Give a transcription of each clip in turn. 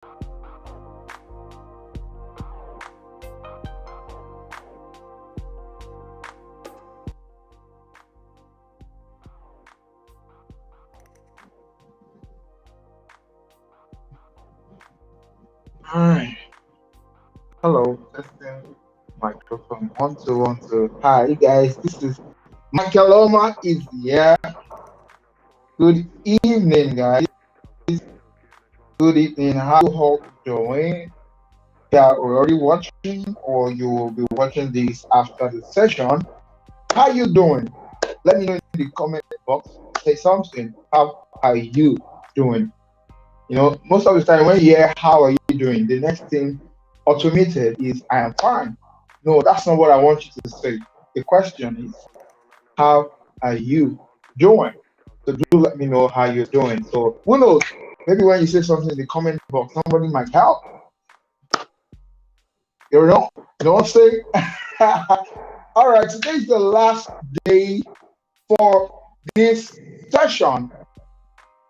Hi. Hello. Testing microphone. One, two, one, two. Hi, guys. This is Michael Oma is here. Good evening, guys. Good evening. How you all doing? You are already watching, or you will be watching this after the session. How you doing? Let me know in the comment box. Say something. How are you doing? Most of the time when you hear "How are you doing," the next thing automated is "I am fine." No, that's not what I want you to say. The question is, how are you doing? So do let me know how you're doing. So who knows? Maybe when you say something in the comment box, somebody might help. You know? You know what I'm saying? All right, today is the last day for this session.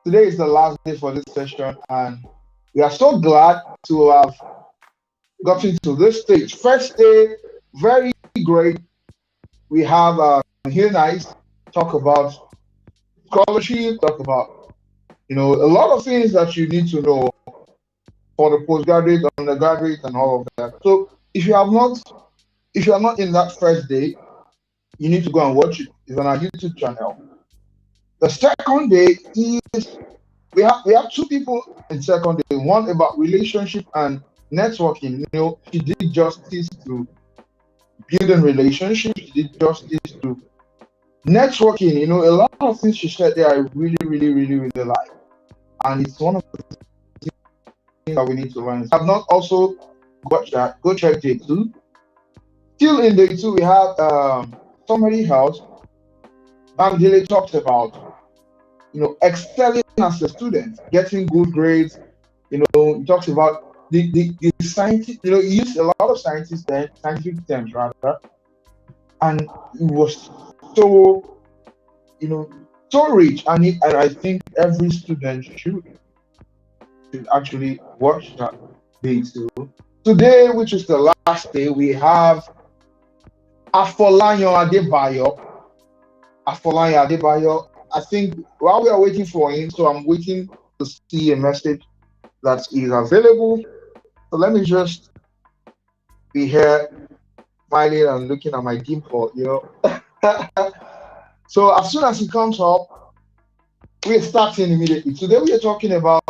Today is the last day for this session, and we are so glad to have gotten to this stage. First day, very great. We have here nice talk about scholarship, talk about a lot of things that you need to know for the postgraduate, undergraduate, and all of that. So if you are not in that first day, you need to go and watch it. It's on our YouTube channel. The second day is we have two people in second day. One about relationship and networking. She did justice to building relationships. She did justice to networking. A lot of things she said there I really, really, really, really like. And it's one of the things that we need to learn. If I've not also watched that, go check day two. Still in day two, we have somebody else. Bangele talks about excelling as a student, getting good grades. He talks about the scientific, he used a lot of scientific terms rather, and it was so so rich, and I think every student should actually watch that day too. Today, which is the last day, we have Afolayan Adebayo. Afolayan Adebayo. I think while we are waiting for him, so I'm waiting to see a message that is available. So let me just be here smiling and looking at my dimple. So as soon as he comes up, we're starting immediately. Today we are talking about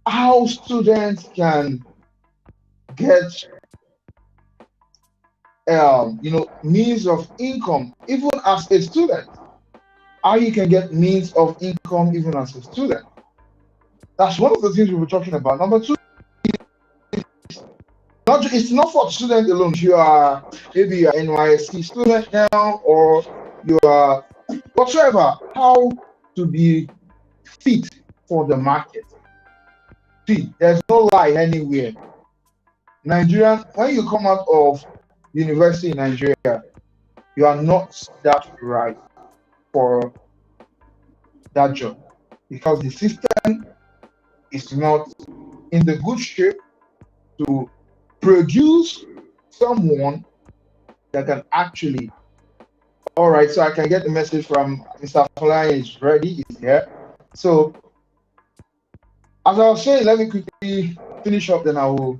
how students can get means of income even as a student. How you can get means of income even as a student. That's one of the things we were talking about. Number two, it's not for student alone. You are maybe you're NYSC student now, or you are whatever. How to be fit for the market. See, there's no lie anywhere. Nigerian, when you come out of university in Nigeria, you are not that right for that job because the system is not in the good shape to produce someone that can actually. All right, so I can get the message from Mr. Afolayan is ready, is here. So as I was saying, let me quickly finish up, then I will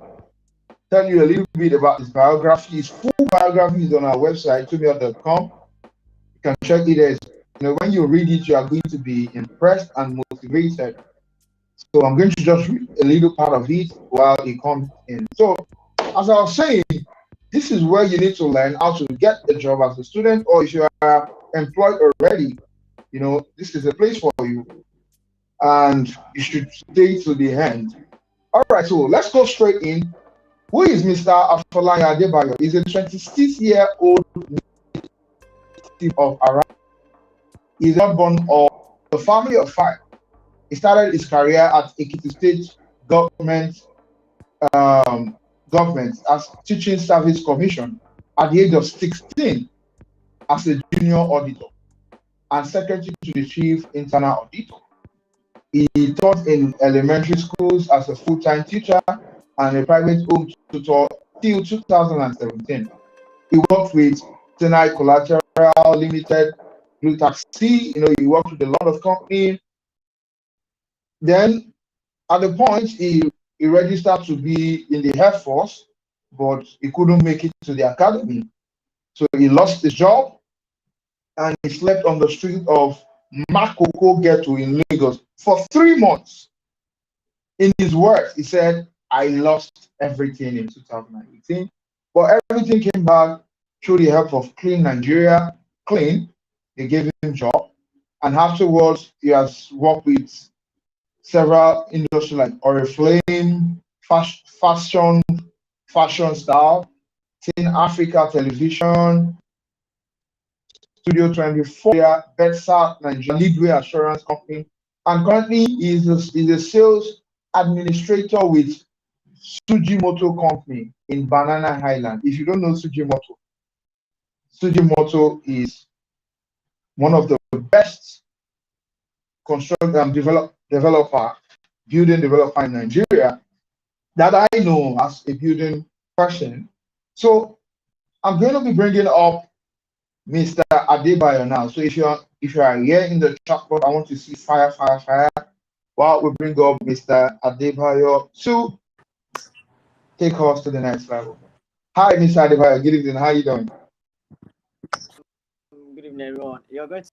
tell you a little bit about his biography. His full biography is on our website, tumia.com. You can check it as when you read it, you are going to be impressed and motivated. So I'm going to just read a little part of it while it comes in. So as I was saying, this is where you need to learn how to get a job as a student, or if you are employed already, this is a place for you, and you should stay to the end. All right, so let's go straight in. Who is Mr. Afolayan Adebayo? He's a 26-year-old native of Ara. He's not born of a family of five. He started his career at Ekiti State government government as Teaching Service Commission at the age of 16 as a junior auditor and secretary to the chief internal auditor. He taught in elementary schools as a full-time teacher and a private home tutor till 2017. He worked with Tenai Collateral Limited, Blue Taxi. He worked with a lot of companies. Then at the point he registered to be in the Air Force, but he couldn't make it to the academy. So he lost his job and he slept on the street of Makoko Ghetto in Lagos for 3 months. In his words, he said, I lost everything in 2018, but everything came back through the help of Clean Nigeria. Clean, they gave him job. And afterwards, he has worked with several industries like Oriflame, fashion style, Teen Africa Television, Studio 24, Betsa Nigeria, Leadway Assurance Company, and currently is a sales administrator with Sujimoto Company in Banana Island. If you don't know Sujimoto is one of the best construct developer, building developer in Nigeria that I know as a building person. So I'm going to be bringing up Mr. Adebayo now. So if you are here in the chat box, I want to see fire, fire, fire. While we bring up Mr. Adebayo to take us to the next level. Hi, Mr. Adebayo. Good evening. How are you doing? Good evening, everyone. You're going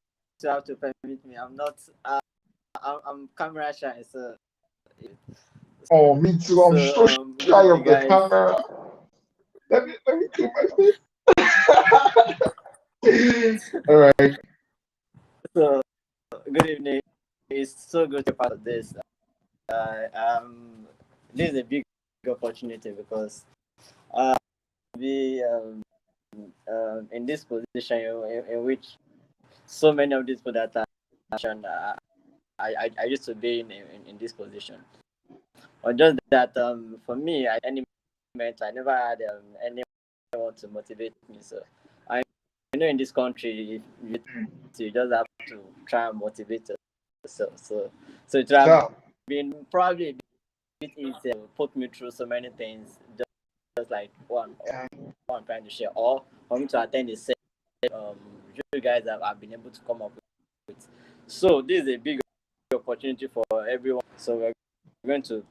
to have to permit me. I'm not. I'm camera shy, so. Oh, me too. I'm so Good shy evening, of the guys. camera. Let me clean my face. All right. So, good evening. It's so good to be part of this. This is a big opportunity because we in this position in which so many of these people that are I used to be in this position. Or just that for me, at any moment, I never had anyone to motivate me. So I in this country, you just have to try and motivate yourself. So it would have So, been probably a bit easier to put me through so many things, just like one I'm trying to share, or for me to attend a set um you guys have been able to come up with. So this is a big opportunity for everyone. So we're going to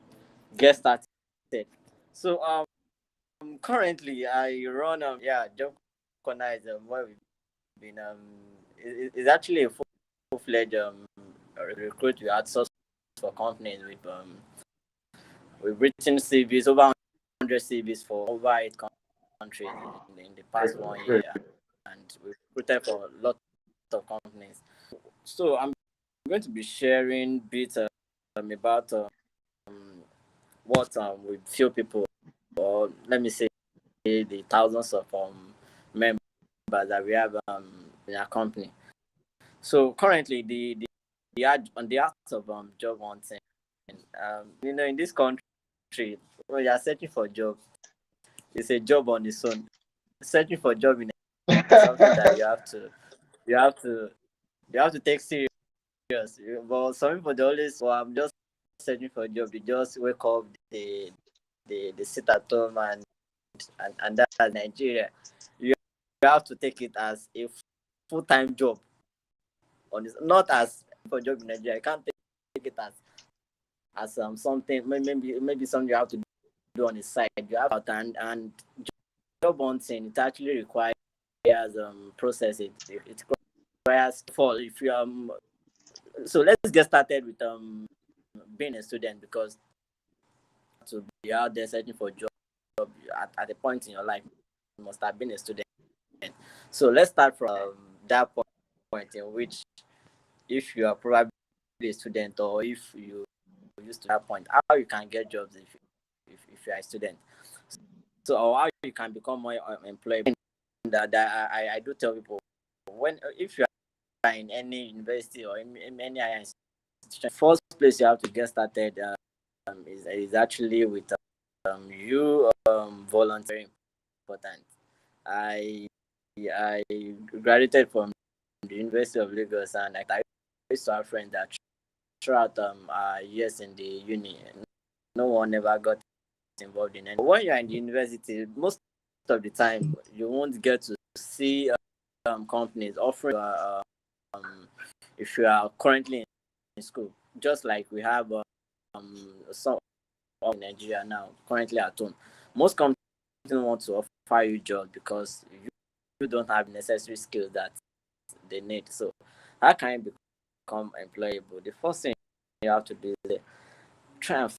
get started. So currently I run job corner is where we've been is actually a full-fledged recruit. We outsource for companies we've written CVs, over 100 CVs for over 8 countries in the past 1 year, and we've recruited for lots of companies. So I'm going to be sharing bits about what with few people, or let me say the thousands of members that we have in our company. So currently the ad on the act of job hunting, in this country, when you are searching for a job, it's a job on its own. Searching for a job in is something that you have to you have to take serious. But some people they always, I'm just searching for a job. They just wake up, they sit at home and that's Nigeria. You have to take it as a full-time job on this, not as for job in Nigeria. I can't take it as something maybe something you have to do on the side. You have to, and job hunting, it actually requires process. It requires for if you so let's get started with being a student, because to be out there searching for a job at a point in your life, you must have been a student. So let's start from that point in which, if you are probably a student, or if you used to that point, how you can get jobs if you are a student. So, or how you can become more employable. That I do tell people, if you are in any university or in any higher institution, first place you have to get started is actually with you volunteering. Important. I graduated from the University of Lagos, and I used to have friends that throughout years in the uni, no one ever got involved in any. When you're in the university, most of the time you won't get to see companies offering if you are currently in school, just like we have some in Nigeria now currently at home. Most companies don't want to offer you jobs because you don't have necessary skills that they need. So how can you become employable? The first thing you have to do is try and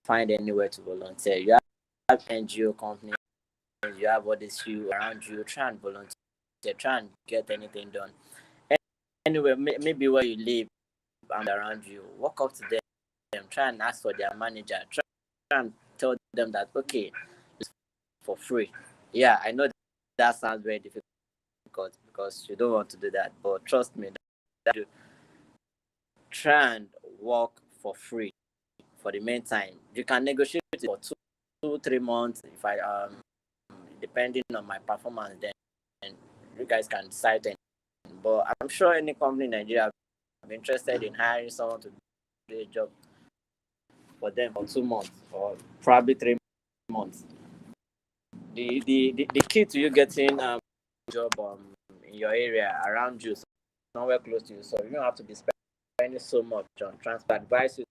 find anywhere to volunteer. You have NGO companies, you have all these you around you, try and volunteer, try and get anything done. Anyway, maybe where you live and around you, walk up to them, try and ask for their manager, try and tell them that okay, it's for free. Yeah, I know that sounds very difficult because you don't want to do that, but trust me, that you try and work for free for the meantime. You can negotiate it for 2, 3 months if I depending on my performance, then you guys can decide. But I'm sure any company in Nigeria will be interested in hiring someone to do a job for them for 2 months or probably 3 months. The key to you getting a job in your area around you, somewhere close to you, so you don't have to be spending so much on transport. Advise you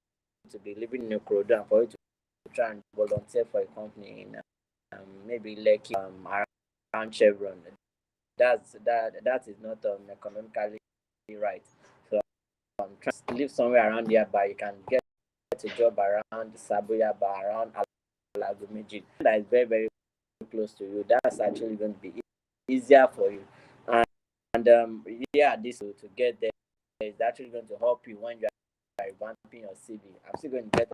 to be living in a corridor and for you to try and volunteer for a company in maybe Lekki around Chevron. That is not economically right. So try to live somewhere around nearby. You can get a job around Sabuyaba, around Alagomeji. That is very, very close to you. That's actually going to be easier for you. And yeah, this to get there is actually going to help you when you are revamping your CV. I'm still going to get to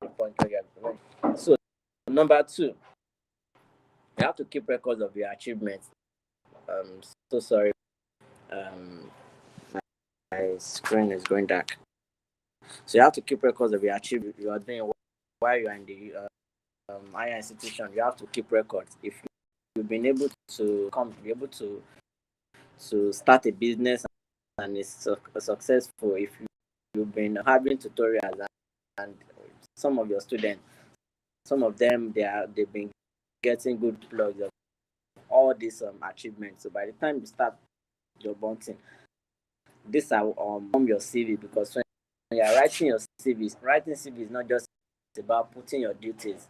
the point where you are. So number 2, you have to keep records of your achievements. So sorry. Um, my screen is going dark. So you have to keep records of your achievements you are doing while you are in the higher institution. You have to keep records. If you've been able to be able to start a business and it's successful, if you've been having tutorials and some of your students, some of them they've been getting good plugs of all these achievements. So by the time you start your bunting, this are your CV, because when you're writing your writing CV is not just about putting your duties.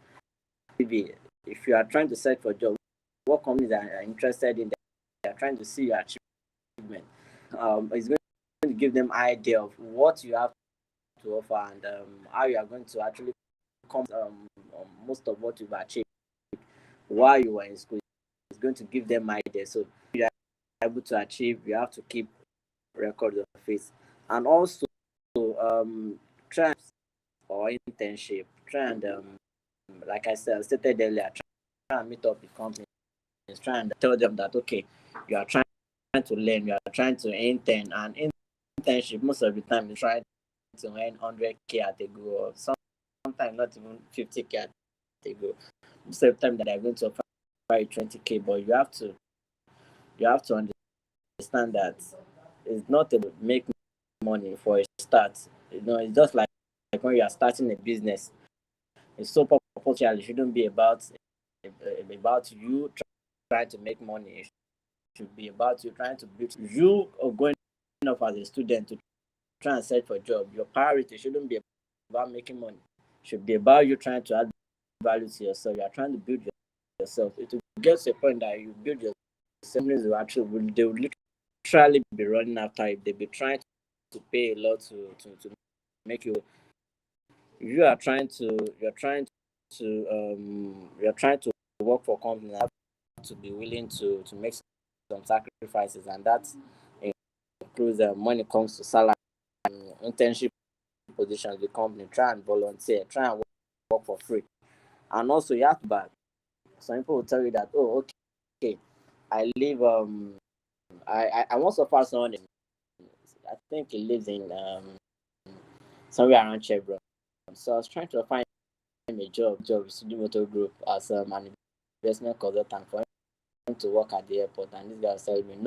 CV, if you are trying to search for jobs, what companies are interested in, they are trying to see your achievement. It's going to give them idea of what you have to offer and how you are going to actually come most of what you've achieved while you were in school. It's going to give them idea. So if you are able to achieve, you have to keep record of it. And also try or internship, try and like I stated earlier, try and meet up with companies, try and tell them that okay, you are trying to learn, you are trying to intern, and internship most of the time you try to earn 100K at a go, or sometimes not even 50K at a go. Most of the time that they're going to offer you 20K, but you have to understand that it's not about make money for a start. It's just like when you are starting a business. It's so popular. It shouldn't be about you trying to make money. It should be about you trying to build. You are going off as a student to try and search for a job. Your priority shouldn't be about making money. It should be about you trying to add value to yourself. You are trying to build yourself. It will get to a point that you build yourself. Companies will actually they will literally be running after it. They'll be trying to pay a lot to make you. You are trying to you're trying to work for companies, have to be willing to make some sacrifices, and that includes when it comes to salary and internship positions. The company try and volunteer, try and work for free, and also you have to back. Some people will tell you that okay, I live I once offered someone, I think he lives in somewhere around Chevron. So I was trying to find a job with Studio Motor Group as an investment consultant for him to work at the airport, and this guy was telling me, no,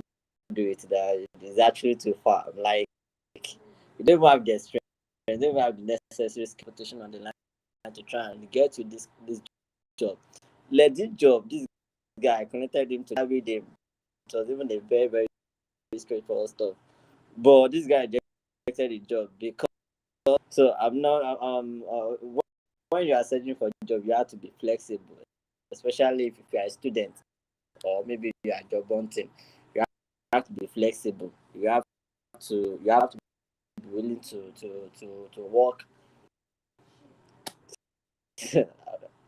do it, that it's actually too far. Like, you don't even have the strength they don't have the necessary competition on the line to try and get to this job. Legit job. This guy connected him to every day. It was even a very very straightforward stuff. But this guy rejected the job because so I'm not when you are searching for a job, you have to be flexible, especially if you are a student or maybe you are job hunting. You have to be flexible. You have to be willing to work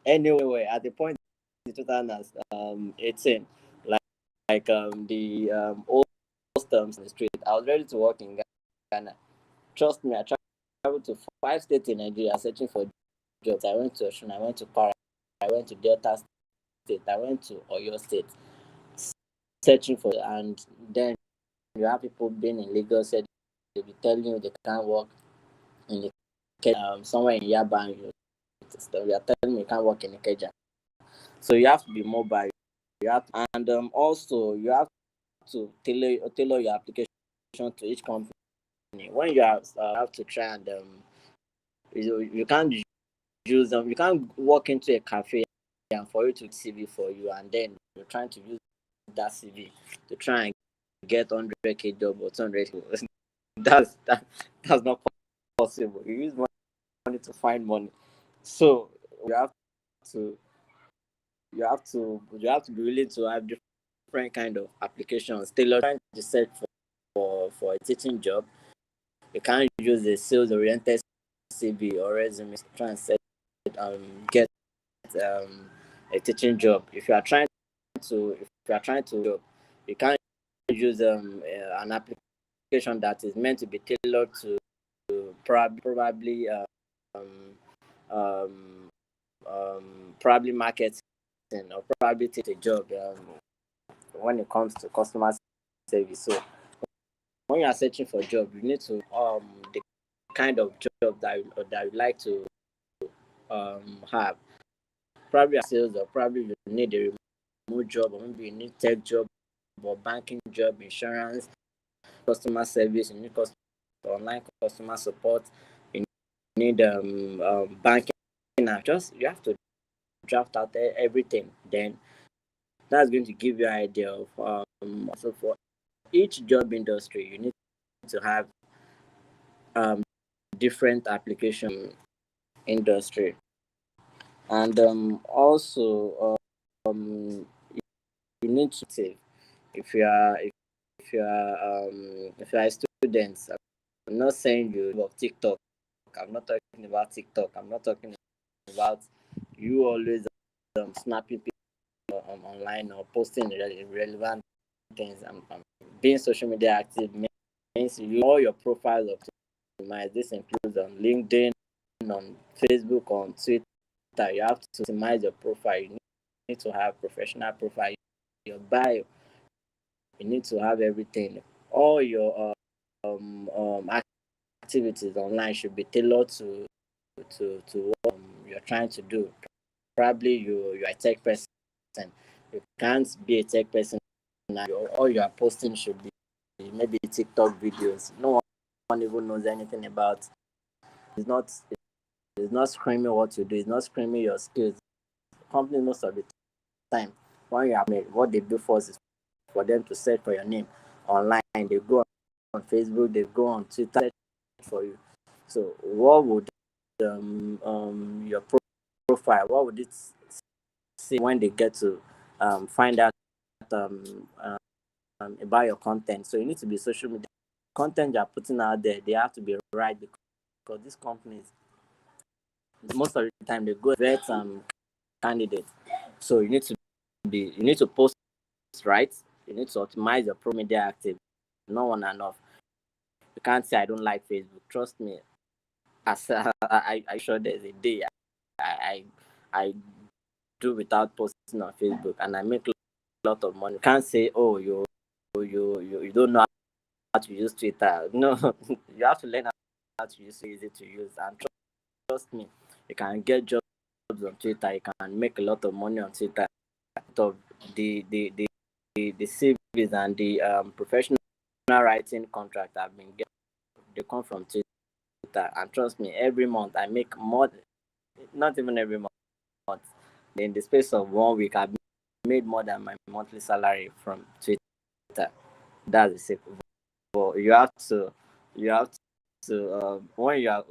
anyway. At the point in 2018, the old terms in the street, I was ready to work in Ghana. Trust me, I traveled to 5 states in Nigeria searching for jobs. I went to Osun, I went to Para, I went to Delta State, I went to Oyo State searching for, and then you have people being in Lagos said they'll be telling you they can't work in the somewhere in Yaba, and you are telling me you can't work in Ikeja. So you have to be mobile. You have to, and also you have to tailor your application to each company. When you have to try and you can't use you can't walk into a cafe and for you to CV for you, and then you're trying to use that CV to try and get 100K job or 200K. That's not possible. You use money to find money. So you have to you have to be willing to have different kind of applications. Taylor trying to search for a teaching job. You can't use a sales oriented CV or resume to try and get a teaching job. If you are trying to job, you can't use an application that is meant to be tailored to probably um, probably marketing or probably take a job when it comes to customer service. So when you are searching for a job, you need to the kind of job that you like to have. Probably a sales, or probably you need a remote job, or maybe you need tech job or banking job, insurance, customer service, you need online customer support, you need banking. Now just you have to draft out everything. Then that's going to give you an idea of so for each job industry you need to have um different application industry. And also you need to save if you are if you are a student. I'm not saying you of TikTok. I'm not talking about TikTok. I'm not talking about you always snapping people online or posting relevant things. I'm being social media active means you all your profiles optimize. This includes on LinkedIn, on Facebook, on Twitter. You have to optimize your profile. You need to have professional profile. Your bio, you need to have everything. All your activities online should be tailored to what you're trying to do. Probably you're a tech person. You can't be a tech person now. All you are posting should be maybe TikTok videos. No one even knows anything about. It's not screaming what you do. It's not screaming your skills. Companies most of the time, when you are made, what they do first is for them to search for your name online. They go on Facebook, they go on Twitter, search for you. So what would your profile, what would it say when they get to find out um, about your content? So you need to be social media. Content you're putting out there, they have to be right, because these companies, most of the time, they go vet candidates. So you need to post right. You need to optimize your pro media active. No one enough. You can't say I don't like Facebook. Trust me. As I sure there's a day I I do without posting on Facebook, and I make a lot of money. You can't say, oh, you don't know how to use Twitter. No, you have to learn how to use it. Easy to use, and trust me, you can get jobs on Twitter. You can make a lot of money on Twitter. Of the CVs and the professional writing contract I've been getting, they come from Twitter. and trust me, every month I make more. Not even every month. In the space of 1 week, I've made more than my monthly salary from Twitter. That's the simple. But you have to when you are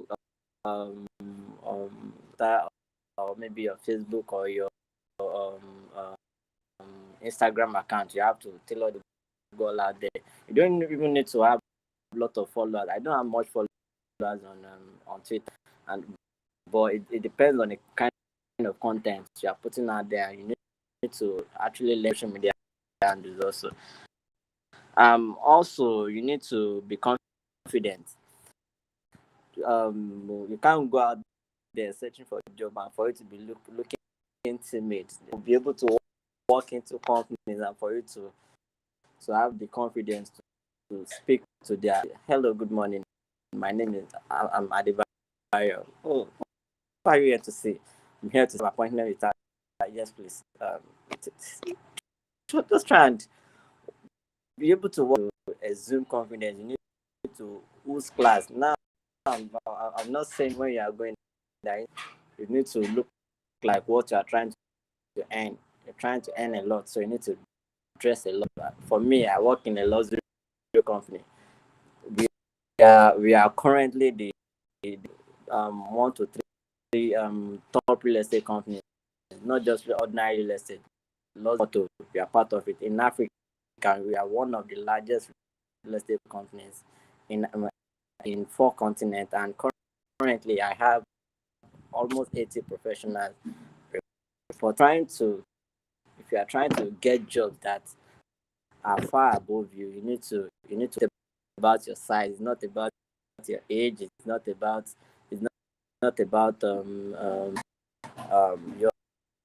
um, that, or maybe your Facebook or your um, Instagram account, you have to tailor the goal out there. You don't even need to have a lot of followers. I don't have much followers on Twitter, and but it depends on the kind of content you are putting out there. You need to actually learn social media handles also. Also you need to be confident. You can't go out there searching for a job and for you to be looking timid. You'll be able to walk into companies and for you to have the confidence to speak to their hello, good morning. My name is I'm Adebayo. Oh, what are you here to see? I'm here to have an appointment with her. Yes, please. Just try and be able to work to assume confidence. You need to whose class. Now, I'm not saying when you are going there, you need to look like what you are trying to earn. You're trying to earn a lot, so you need to dress a lot. For me, I work in a luxury company. We are currently the 1 to 3 top real estate companies, not just ordinary real estate. Lotto, we are part of it. In Africa, we are one of the largest real estate companies in 4 continents, and currently I have almost 80 professionals. For trying to, if you are trying to get jobs that are far above you, you need to think about your size. It's not about your age. It's not about your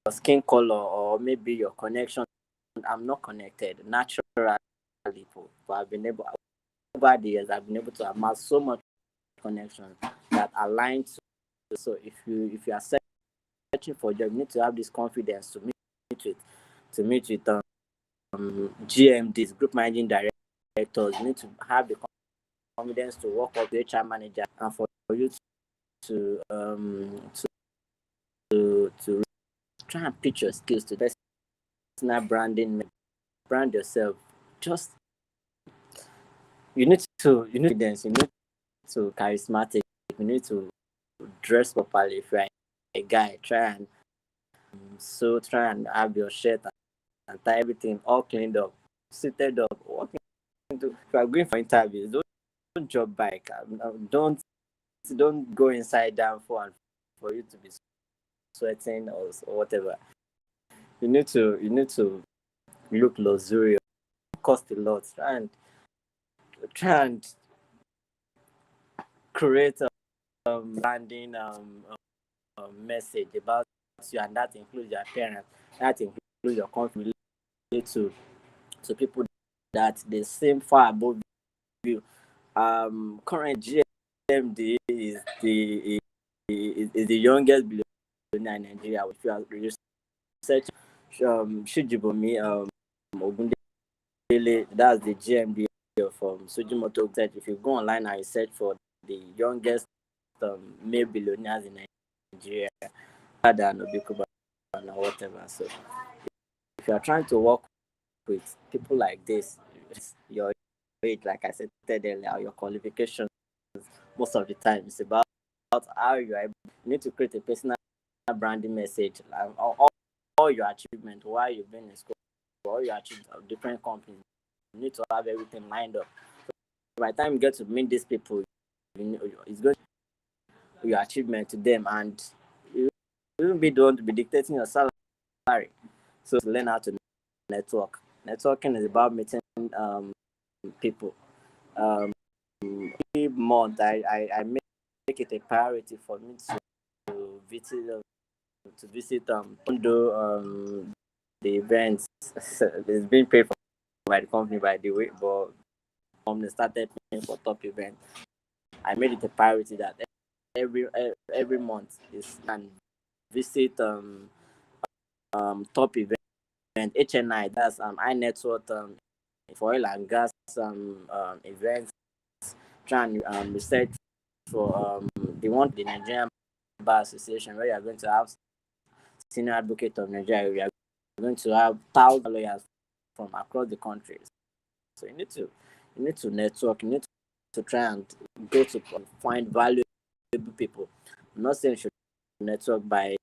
skin color or maybe your connection. I'm not connected naturally, but I've been able over the years. I've been able to amass so much connection that align to. So if you are searching for a job, you need to have this confidence to meet with GMDs, group managing directors. You need to have the confidence to work up the HR manager, and for you to try and pitch your skills to personal branding, brand yourself. Just you need confidence. You need to charismatic. You need to dress properly. If you're a guy, try and have your shirt and tie everything all cleaned up, seated up, walking into. If you are going for interviews, don't drop bike. Don't go inside down for you to be sweating or whatever. You need to look luxurious. Cost a lot. Try and create a landing message about you, and that includes your parents. That includes your country to people that they seem far above you. Current GMD is the youngest billionaire in Nigeria. If you are researching Shijibomi Ogundele, that's the GMD from Sujimoto. If you go online and search for the youngest male billionaires in Nigeria, than Obikuba and whatever. So if you are trying to work with people like this, your age, like I said earlier, your qualifications, most of the time it's about how you are able. You need to create a personal branding message, all your achievement while you've been in school, all your achievements of different companies. You need to have everything lined up. So by the time you get to meet these people, it's going to be your achievement to them, and you will be the one to be dictating your salary. So learn how to network. Networking is about meeting people. Every month, I make it a priority for me to visit the events. It's been paid for by the company, by the way, but company started paying for top events. I made it a priority that every month is and visit top event HNI, that's high net worth for oil and gas events. Try and research for they want the Nigerian Bar Association, where you are going to have senior advocate of Nigeria. We are going to have thousands of lawyers from across the country. So you need to network. You need to try and go to find valuable people. I'm not saying you should network by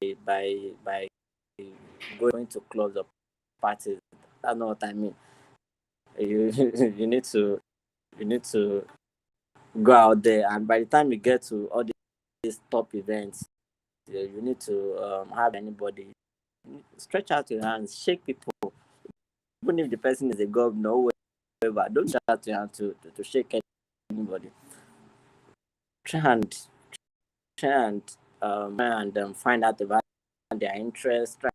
going to clubs or parties. That's not what I mean. You you need to go out there, and by the time you get to all these top events, you need to have anybody. Stretch out your hands, shake people. Even if the person is a governor or whatever, don't stretch out your hand to shake anybody. Try and find out about their interests. Try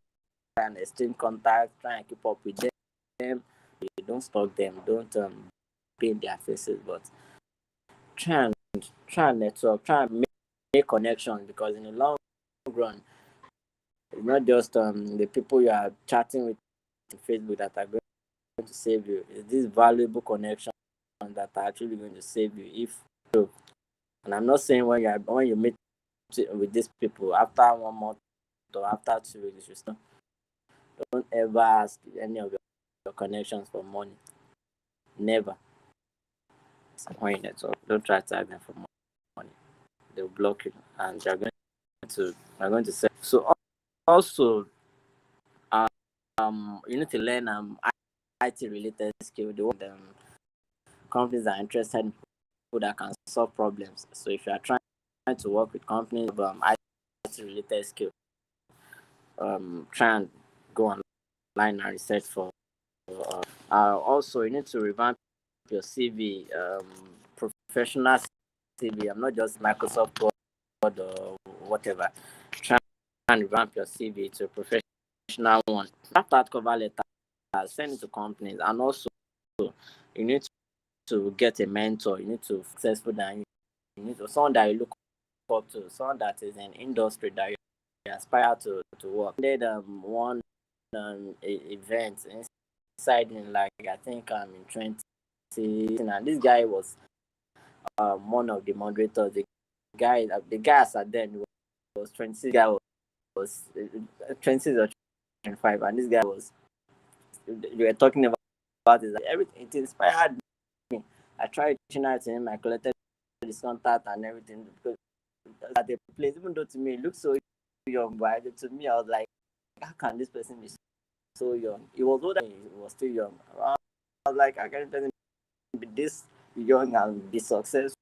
and exchange contact. Try and keep up with them. You don't stalk them. Don't paint their faces, but try and network. Try and make connections, because in the long run, it's not just the people you are chatting with on Facebook that are going to save you. It's this valuable connection that are actually going to save you if so. And I'm not saying when you meet with these people after 1 month or after 2 weeks, you should stop. Don't ever ask any of your connections for money. Never. When you network, don't try to ask them for money. They'll block you, and they're going to say. So also, you need to learn IT related skill. Companies are interested in people that can solve problems. So if you are trying to work with companies of IT related skill, try and go online and research for. Also, you need to revamp your CV, professional CV. I'm not just Microsoft Word or whatever. Try and revamp your CV to a professional one. After that cover letter, send it to companies, and also you need to get a mentor. You need to successful that you need to someone that you look up to, someone that is in industry that you aspire to work. Did one event inside in, like, I think in 20, and this guy was one of the moderators. The guy as at then was 26. Guy was 26 or 25, and this guy was, you were talking about is everything. It inspired me. I tried reaching out to him. I collected his contact and everything, because at the place, even though to me it looks so young, but to me I was like, how can this person be so young? He was older than me. He was still young. I was like, I can't person be this young and be successful.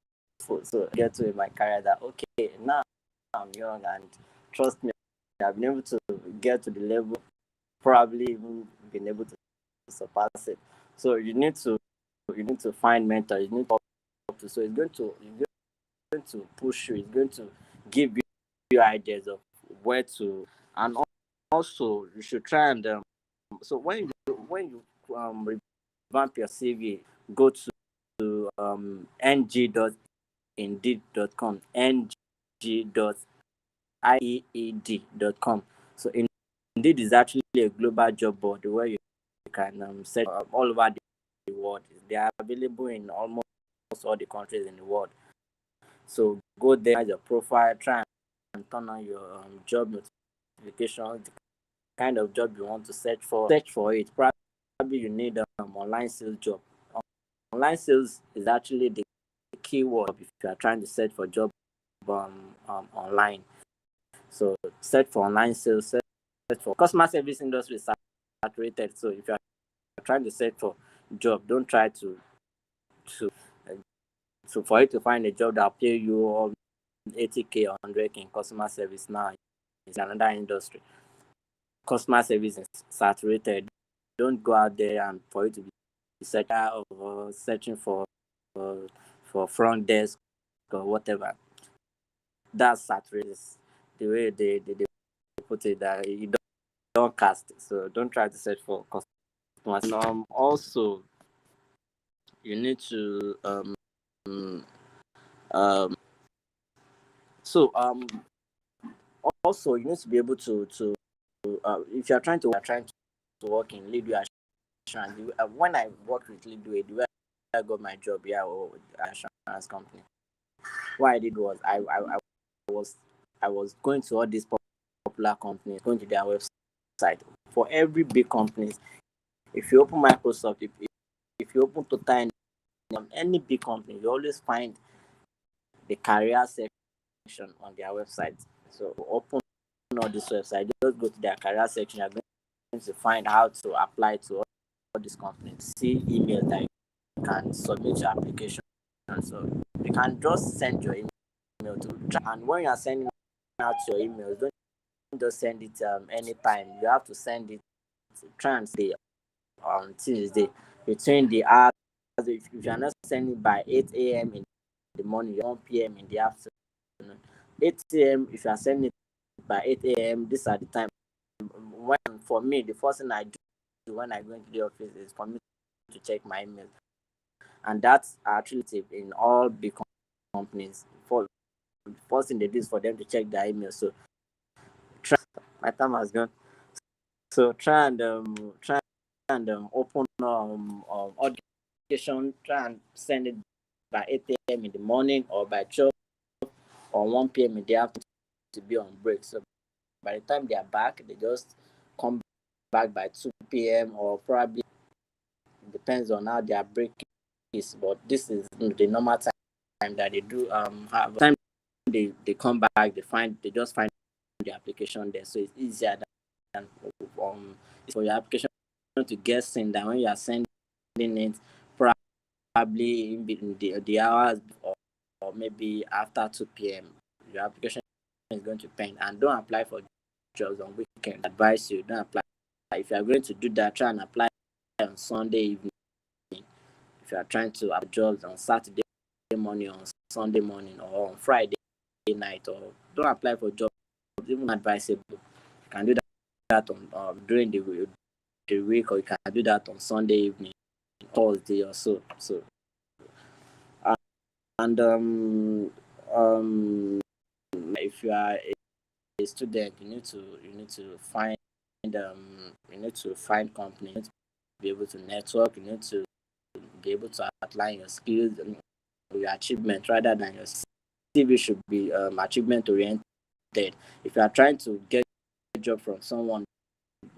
So I get to in my career that, okay, now I'm young, and trust me, I've been able to get to the level, probably even been able to surpass it. So you need to find mentors. You need to talk to. So it's going to push you. It's going to give you ideas of where to, and also you should try and so when you revamp your CV, go to ng.indeed.com, ng.ied.com. So Indeed is actually a global job board where you can search all over the world. They are available in almost all the countries in the world. So go there, as your profile, try and turn on your job notifications, the kind of job you want to search for. Search for it. Probably you need online sales job. Online sales is actually the keyword if you are trying to search for job online. So search for online sales, search for customer service industry is saturated. So if you are trying to search for job, don't try to so for you to find a job that will pay you all 80K or 100K in customer service now, it's another industry. Customer service is saturated. Don't go out there and for you to be searching for front desk or whatever. That's saturated. The way they put it, that you don't cast. So don't try to search for customers. And also you need to so also you need to be able to if you're trying to work in lead assurance. When I worked with lead, the way I got my job, or assurance company, what I did was was I was going to all these popular companies, going to their website. For every big companies, if you open Microsoft, if you open Total, any big company, you always find the career section on their website. So open all this website, just go to their career section. You're going to find how to apply to all these companies. See emails that you can submit your application. So you can just send your email to, and when you are sending out your emails, don't just send it anytime. You have to send it, try and stay on Tuesday between the hours. If you are not sending by 8 a.m. in the morning, 1 p.m. in the afternoon, 8 a.m. if you are sending it by 8 a.m., these are the time. When for me, the first thing I do when I go into the office is for me to check my email, and that's actually tip in all big companies. For the first thing they do is for them to check their email. So try, my time has gone. So try and open audition. Try and send it by 8 a.m. in the morning or by 12 or 1 p.m. in the afternoon to be on break. So by the time they are back, they just come back by 2 p.m. or probably depends on how their break is. But this is the normal time that they do have. Time they come back, they just find the application there, so it's easier than for your application to get seen than when you are sending it probably in the hours or maybe after 2 p.m. Your application is going to pen, and don't apply for jobs on weekend. Advise you don't apply. If you are going to do that, try and apply on Sunday evening. If you are trying to have jobs on Saturday morning, on Sunday morning, or on Friday night, or don't apply for jobs, even advisable. You can do that on during the week, or you can do that on Sunday evening, Thursday or so. So and if you are a student, you need to find company, you need to be able to network, you need to be able to outline your skills and your achievement rather than your CV should be achievement oriented. If you are trying to get a job from someone,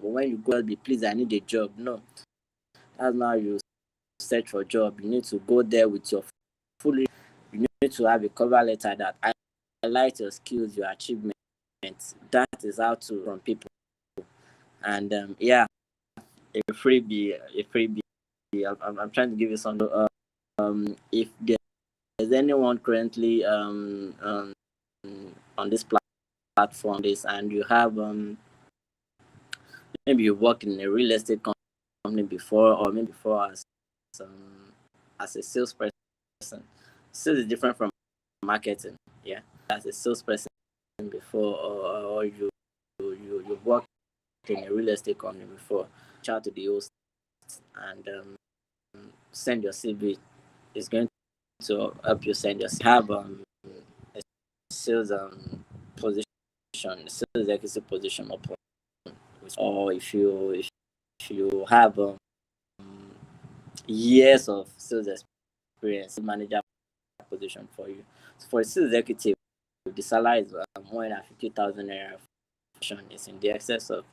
but when you go be please I need a job, no, that's not how you search for a job. You need to go there with your full. You need to have a cover letter that I highlight your skills, your achievements. That is how to run people. And yeah, a freebie. I'm trying to give you some. If there's anyone currently on this platform, this and you have maybe you work in a real estate company before, or maybe before as a salesperson. Sales is different from marketing. Yeah, as a salesperson before, or you worked in a real estate company before. Reach out to the host and send your CV. It's going to help you send your CV. Have a sales position, sales executive position open, or if you have years of sales experience, manager position for you. So for a sales executive, the salary is more than 50,000 naira. Is in the excess of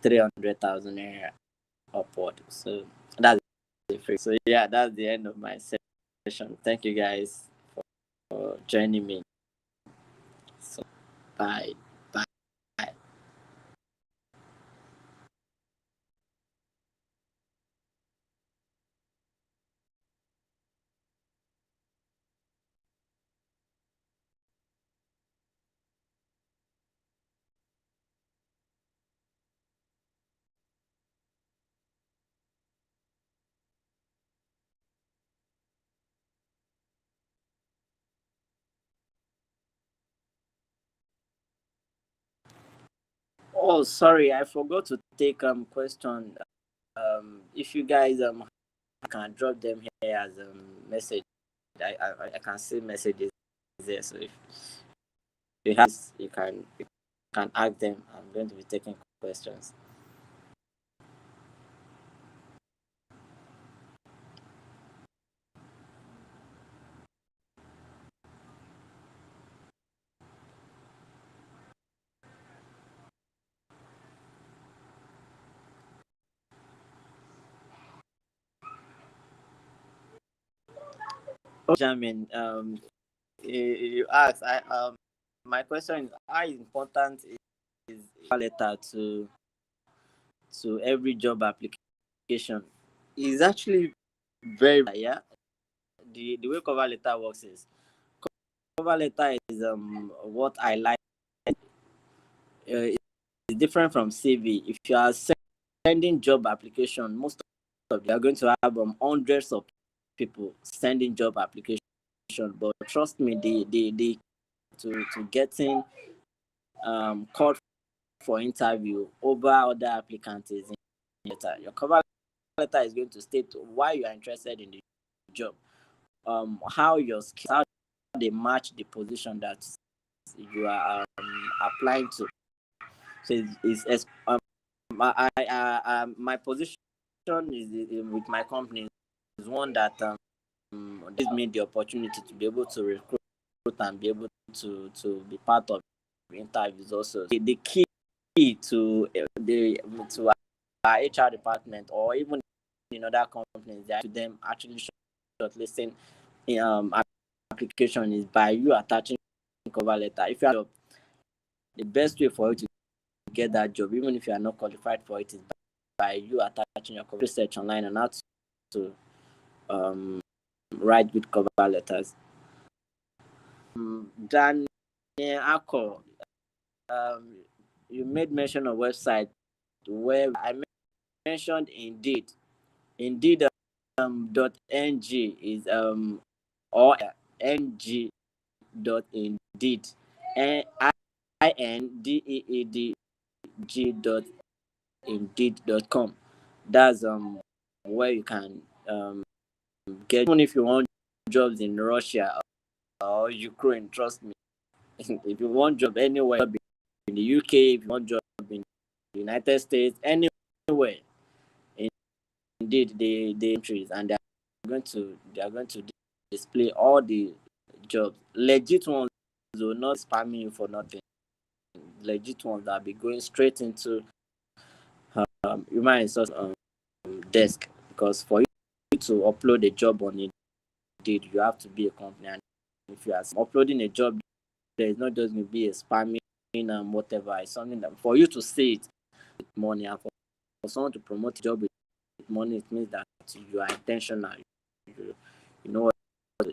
300,000 naira upward. So that's the free. So yeah, that's the end of my session. Thank you guys for joining me. So bye. Bye. Oh, sorry, I forgot to take question. If you guys can drop them here as message. I can see messages there. So if you have, you can ask them. I'm going to be taking questions. Oh, Jamin, you asked. My question is, how important is a letter to every job application? Is actually very, yeah. The way cover letter works is, cover letter is what I like. It's different from CV. If you are sending job application, most of you are going to have hundreds of people sending job application. But trust me, the to getting called for interview over other applicants is in letter. Your cover letter is going to state why you are interested in the job, how your skills, how they match the position that you are applying to. So my position is with my company is one that gives me the opportunity to be able to recruit and be able to be part of interviews also. The key to the to our HR department or even in other companies, to them actually shortlisting application is by you attaching cover letter. If you are the best way for you to get that job, even if you are not qualified for it, is by you attaching your cover research online and how to um, write good cover letters. Dan Ako, um, you made mention of website where I mentioned Indeed .ng is or ng dot indeed indeed dot indeed.com. That's where you can get, even if you want jobs in Russia or Ukraine. Trust me, if you want job anywhere in the UK, if you want job in the United States, anywhere, indeed the entries, and they are going to display all the jobs, legit ones will not spamming you for nothing. Legit ones that will be going straight into human resource desk, because for you to upload a job on Indeed, you have to be a company, and if you are uploading a job, there is not just going to be a spamming and whatever. It's something that for you to see it with money, and for someone to promote a job with money, it means that you are intentional. You know what?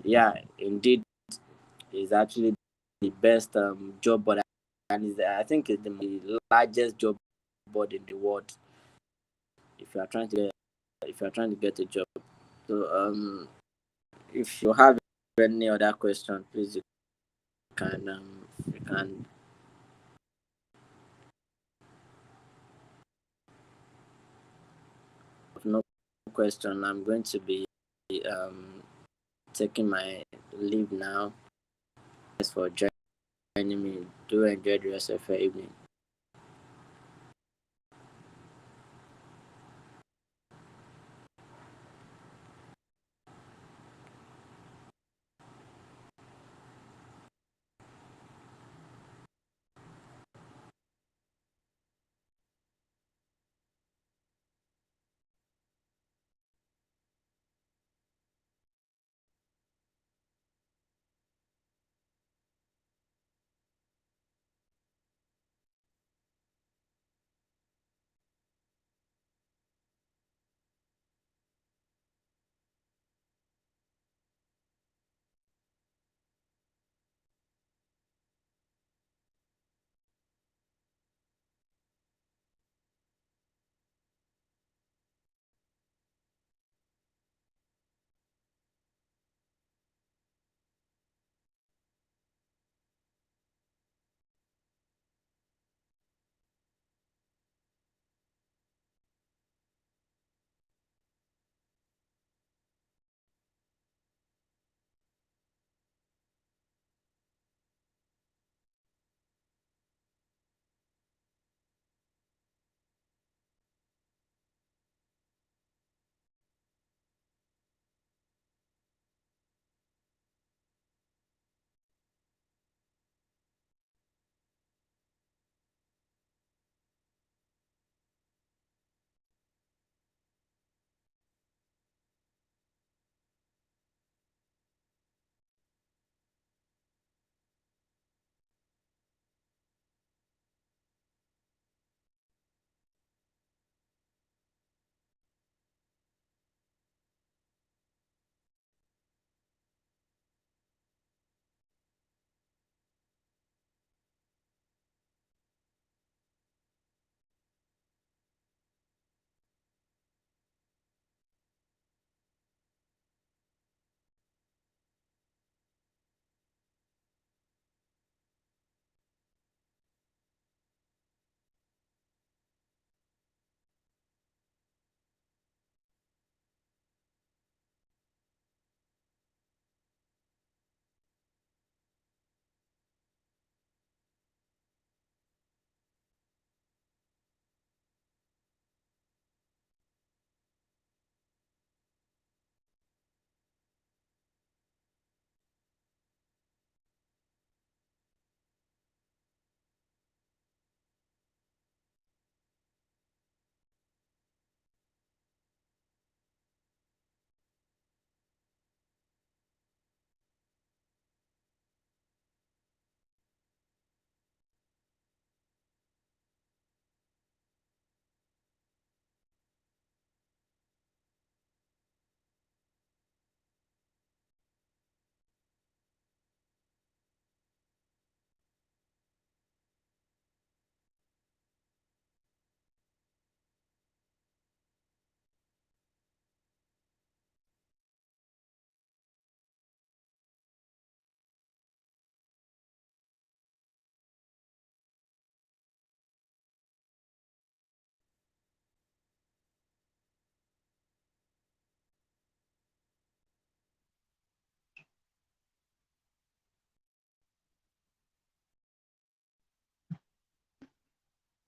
Yeah, Indeed is actually the best job board, and is I think it's the largest job board in the world. If you are trying to get a job, so if you have any other question, please you can. No question. I'm going to be um taking my leave now. Thanks for joining me. Do enjoy the rest of your evening.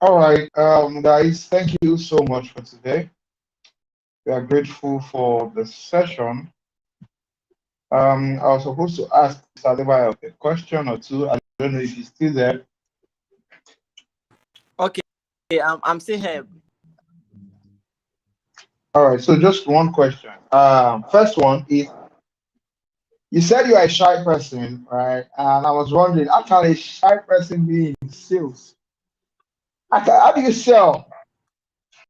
All right, guys, thank you so much for today. We are grateful for the session. I was supposed to ask Mr. Adebayo a question or two. I don't know if he's still there. Okay, I'm still here. All right, so just one question. First one is, you said you are a shy person, right? And I was wondering, how can a shy person be in sales? How do you sell?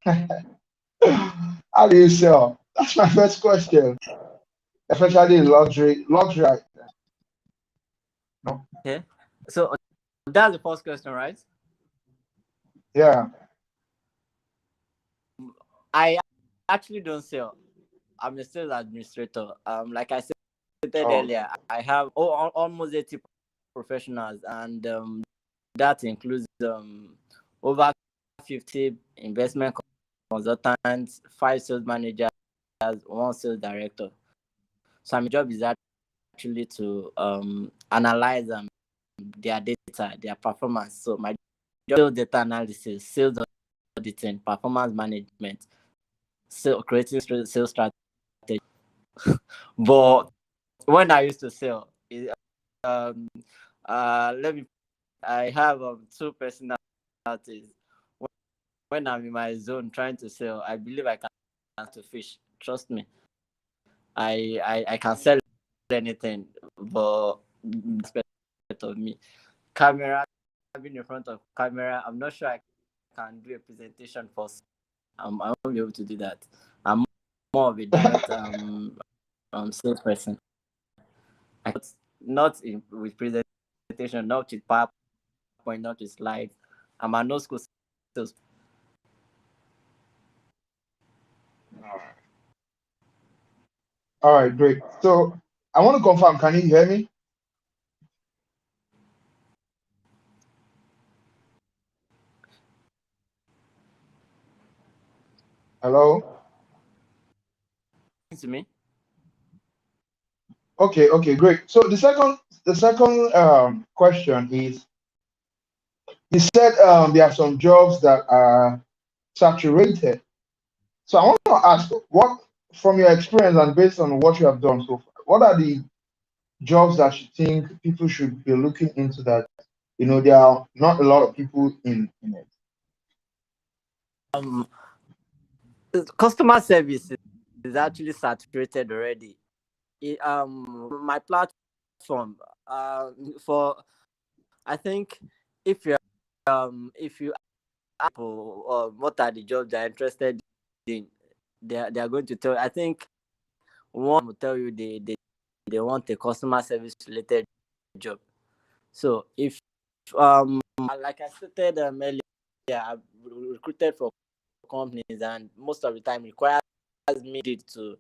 How do you sell? That's my first question, especially in luxury item. No? Okay, so that's the first question, right? Yeah. I actually don't sell. I'm a sales administrator. Like I stated Oh, earlier, I have almost 80 professionals, and that includes over 50 investment consultants, 5 sales managers, one sales director. So my job is actually to analyze their data, their performance. So my job is data analysis, sales auditing, performance management, creating sales strategy. But when I used to sell, um, let me. I have two personalities. When I'm in my zone trying to sell, I believe I can to fish. Trust me, I can sell anything, but aspect of me, camera, being in front of camera, I'm not sure I can do a presentation for. I won't be able to do that. I'm more of a direct salesperson. Not with presentation, not with PowerPoint, not with slides. I'm a no school sales. all right, great. So I want to confirm. Can you hear me? Hello. To me. Okay. Okay. Great. So the second question is, you said there are some jobs that are saturated. So I want to ask, what, from your experience and based on what you have done so far, what are the jobs that you think people should be looking into, that there are not a lot of people in it? Um, Customer service is actually saturated already. My platform, for I think if you ask people what are the jobs they're interested in, they are going to tell. I think one will tell you they want a customer service related job. So if like I stated earlier, I've recruited for companies, and most of the time requires me to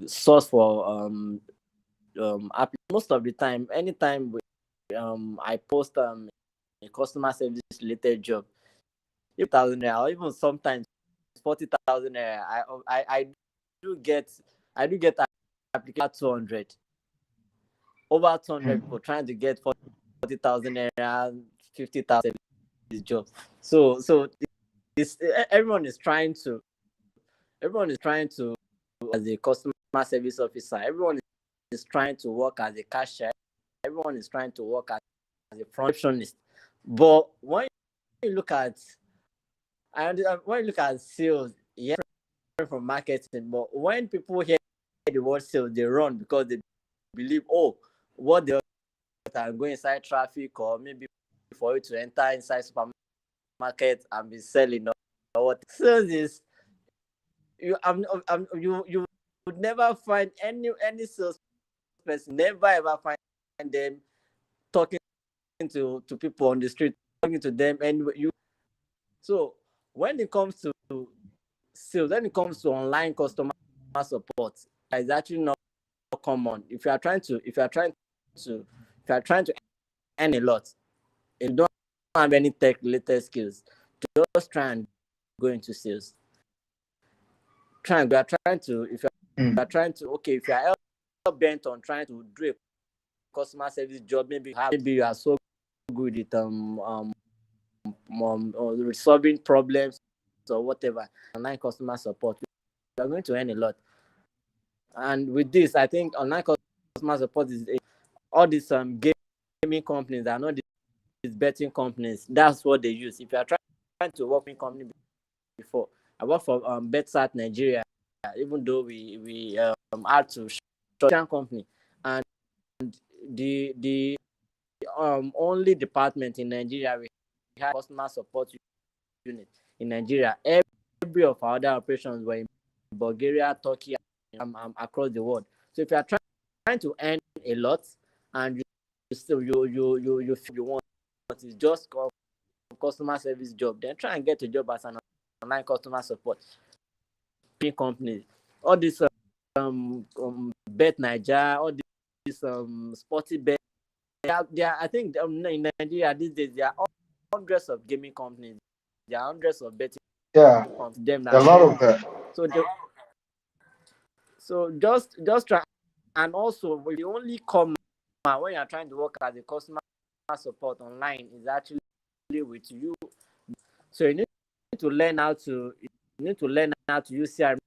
source for most of the time, anytime I post a customer service related job, 1,000 naira, or even sometimes 40,000 naira, do get I do get application 200, over 200 Hmm. people trying to get 40,000 naira, 50,000 jobs. So this everyone is trying to as a customer service officer. Everyone is trying to work as a cashier. Everyone is trying to work as a receptionist. But when you look at when you look at sales, yeah, from marketing. But when people hear the word sales, they run because they believe, oh, what they are going inside traffic, or maybe for you to enter inside supermarket and be selling, or what. Sales is you would never find any sales person, never ever find them talking to people on the street, talking to them, and you. So when it comes to sales, when it comes to online customer support, it's actually not common. If you are trying to earn a lot, if you don't have any tech related skills, just try and go into sales. Try and we are trying to if you Hmm. are trying to okay, if you are bent on trying to do a customer service job, maybe you are so good with or resolving problems or whatever, online customer support, you are going to earn a lot. And with this, I think online customer support is all these gaming companies are not these betting companies. That's what they use. If you are trying to work in company before, I worked for BetSat Nigeria, even though we had to shut company, and the only department in Nigeria we had customer support unit in Nigeria. Every of our other operations were in Bulgaria, Turkey, across the world. So if you are trying to earn a lot and you still you want, it's just customer service job, then try and get a job as an online customer support companies. All this Bet Niger, all this sporty bet. I think in Nigeria these days there are hundreds of gaming companies. There are hundreds of betting Yeah, companies. Them a that lot of that. so just try, and also the only come when you are trying to work as a customer support online is actually with you. So you need to learn how to use CRM.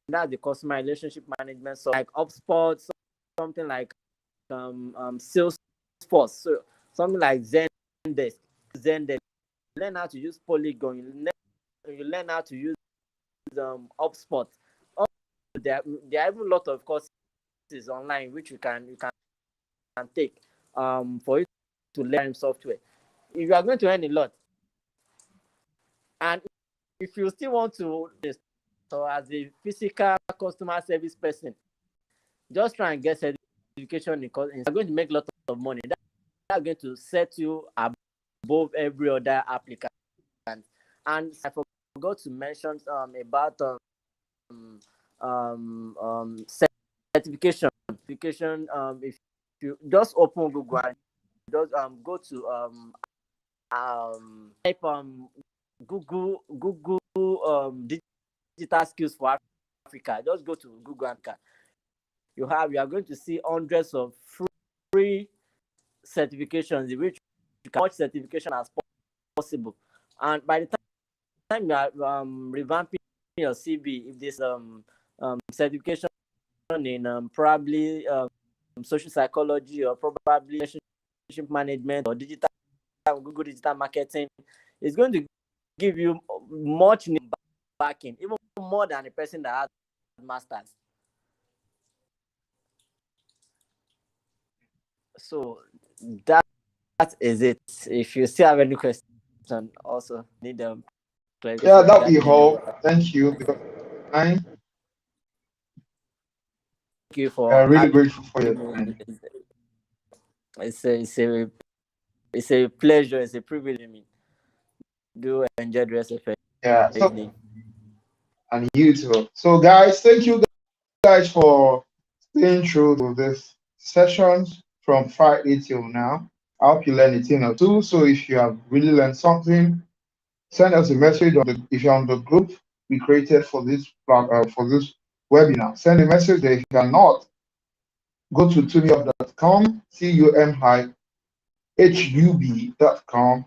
That's the customer relationship management, so like HubSpot, something like Salesforce, so something like Zendesk. Learn how to use Polygon. You learn how to use HubSpot. There are even a lot of courses online which you can take for you to learn software. If you are going to earn a lot, and if you still want to, so as a physical customer service person, just try and get certification because you're going to make a lot of money. That's going to set you above every other applicant. And I forgot to mention about certification. If you just open Google and just go to type Google digital skills for Africa. Just go to Google and you are going to see hundreds of free certifications, which you can watch certification as possible. And by the time you are revamping your CV, if there's certification in probably social psychology or probably relationship management or Google digital marketing, it's going to give you much backing, even more than a person that has masters. So that is it. If you still have any question, also need them. Yeah, that'll be all. Thank you. Because I'm Thank you for really having grateful for your me. time. It's a pleasure. It's a privilege. Do enjoy the rest of your Yeah. So evening. and you too. So guys, thank you guys for staying through to this sessions from Friday till now. I hope you learned a thing or two. So if you have really learned something, send us a message on the if you're on the group we created for this webinar. Send a message there. If you are not, go to tumihub.com, CUMIHUB.com.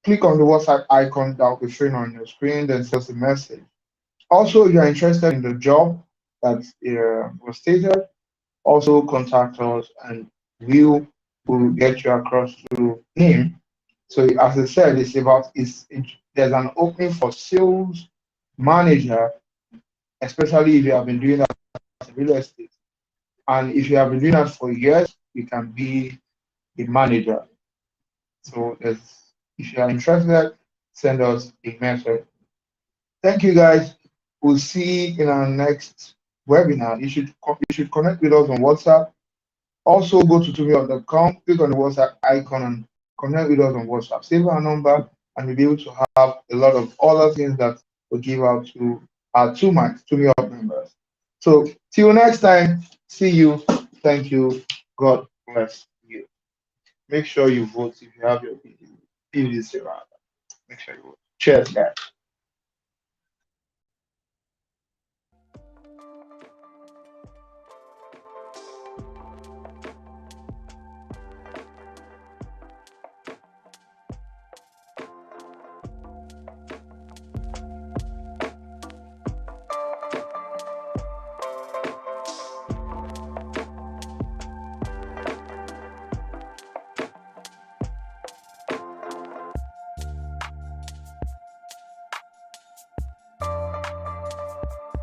Click on the WhatsApp icon that will be showing on your screen, then send us a message. Also, if you're interested in the job that was stated, also contact us and we will get you across to him. So as I said, there's an opening for sales manager, especially if you have been doing that in real estate. And if you have been doing that for years, you can be a manager. So if you are interested, send us a message. Thank you guys. We'll see in our next webinar. You should connect with us on WhatsApp. Also go to tumihub.com, click on the WhatsApp icon and connect with us on WhatsApp. Save our number and you'll be able to have a lot of other things that we'll give out to our Tumihub members. So till next time, see you. Thank you. God bless you. Make sure you vote if you have your PVC. Make sure you vote. Cheers, guys.